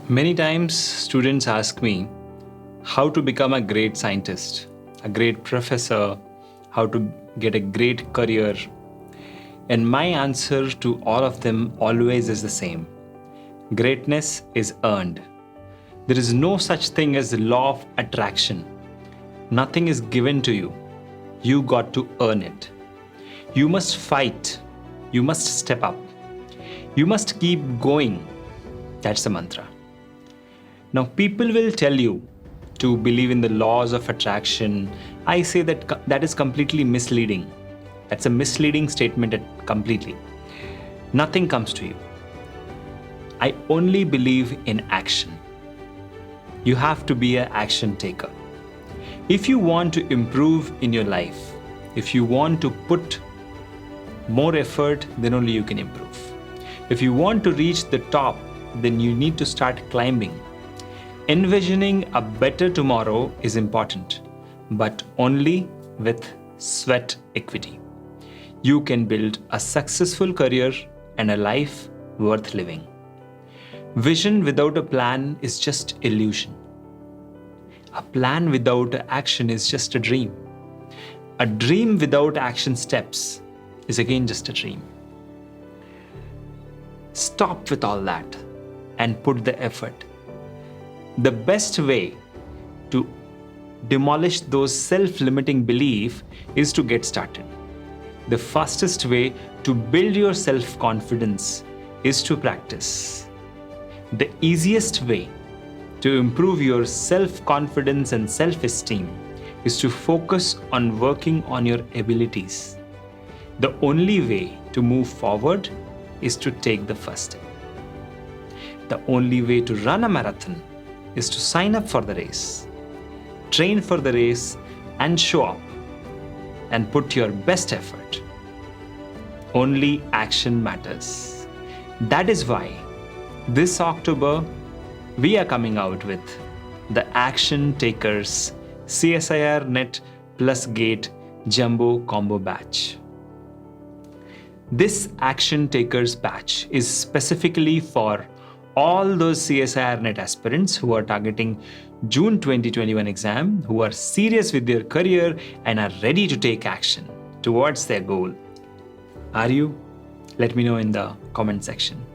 Many times, students ask me how to become a great scientist, a great professor, how to get a great career. And my answer to all of them always is the same: greatness is earned. There is no such thing as the law of attraction. Nothing is given to you. You got to earn it. You must fight. You must step up. You must keep going. That's the mantra. Now, people will tell you to believe in the laws of attraction. I say that is completely misleading. That's a misleading statement completely. Nothing comes to you. I only believe in action. You have to be an action taker. If you want to improve in your life, if you want to put more effort, then only you can improve. If you want to reach the top, then you need to start climbing. Envisioning a better tomorrow is important, but only with sweat equity. You can build a successful career and a life worth living. Vision without a plan is just illusion. A plan without action is just a dream. A dream without action steps is again just a dream. Stop with all that and put the effort. The best way to demolish those self-limiting beliefs is to get started. The fastest way to build your self-confidence is to practice. The easiest way to improve your self-confidence and self-esteem is to focus on working on your abilities. The only way to move forward is to take the first step. The only way to run a marathon is to sign up for the race, train for the race, and show up and put your best effort. Only action matters. That is why this October we are coming out with the Action Takers CSIR Net Plus Gate Jumbo Combo Batch. This Action Takers batch is specifically for all those CSIR Net aspirants who are targeting June 2021 exam, who are serious with their career and are ready to take action towards their goal. Are you? Let me know in the comment section.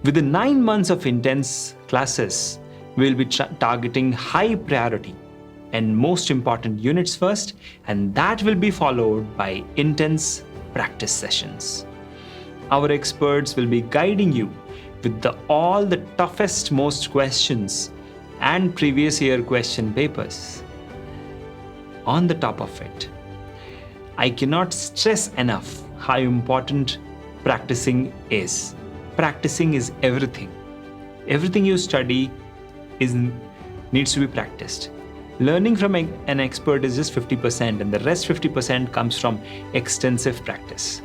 With the 9 months of intense classes, we'll be targeting high priority and most important units first, and that will be followed by intense practice sessions. Our experts will be guiding you with all the toughest most questions and previous year question papers. On the top of it, I cannot stress enough how important practicing is. Practicing is everything. Everything you study needs to be practiced. Learning from an expert is just 50%, and the rest 50% comes from extensive practice.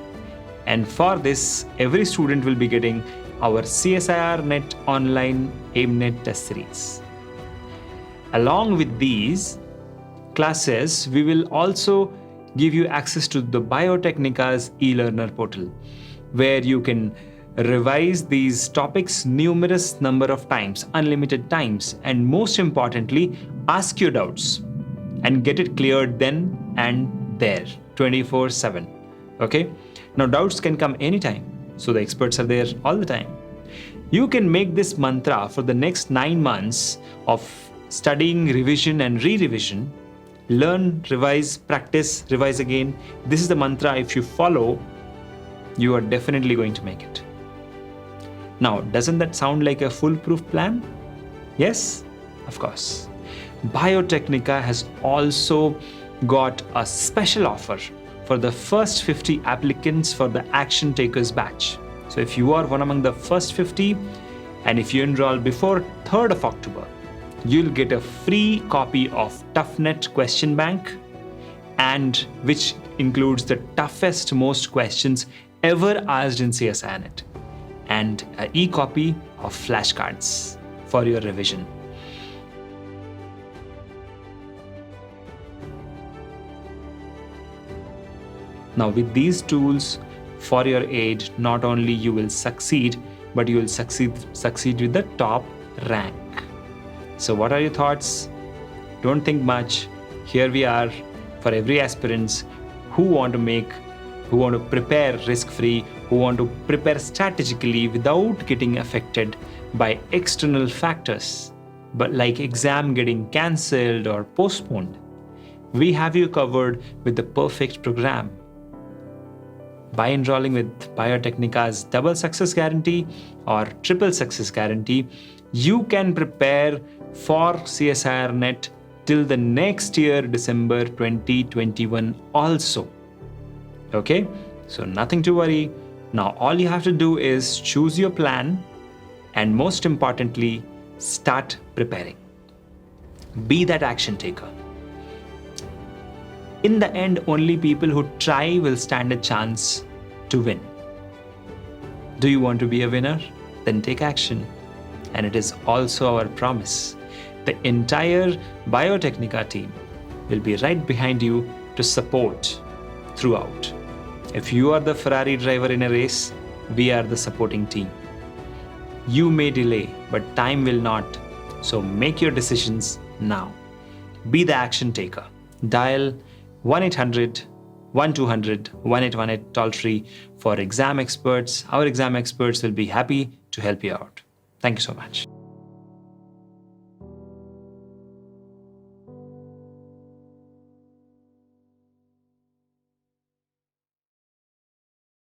And for this, every student will be getting our CSIR Net online AIMNet test series. Along with these classes, we will also give you access to the Biotecnica's e-learner portal, where you can revise these topics numerous number of times, unlimited times, and most importantly, ask your doubts and get it cleared then and there, 24/7. Okay? Now, doubts can come anytime, so the experts are there all the time. You can make this mantra for the next 9 months of studying, revision, and re-revision. Learn, revise, practice, revise again. This is the mantra. If you follow, you are definitely going to make it. Now, doesn't that sound like a foolproof plan? Yes, of course. Biotecnica has also got a special offer for the first 50 applicants for the Action Takers batch. So if you are one among the first 50, and if you enroll before 3rd of October, you'll get a free copy of ToughNet Question Bank, and which includes the toughest most questions ever asked in CSIR Net, and an e-copy of flashcards for your revision. Now, with these tools for your aid, not only you will succeed, but you will succeed with the top rank. So what are your thoughts? Don't think much. Here we are for every aspirants who want to prepare risk-free, who want to prepare strategically without getting affected by external factors, but like exam getting cancelled or postponed. We have you covered with the perfect program. By enrolling with Biotecnica's double success guarantee or triple success guarantee, you can prepare for CSIR NET till the next year, December 2021 also. Okay, so nothing to worry. Now all you have to do is choose your plan and most importantly, start preparing. Be that action taker. In the end, only people who try will stand a chance to win. Do you want to be a winner? Then take action. And it is also our promise. The entire Biotecnica team will be right behind you to support throughout. If you are the Ferrari driver in a race, we are the supporting team. You may delay, but time will not. So make your decisions now. Be the action taker. Dial 1-800-1200-1818 toll free for exam experts. Our exam experts will be happy to help you out. Thank you so much.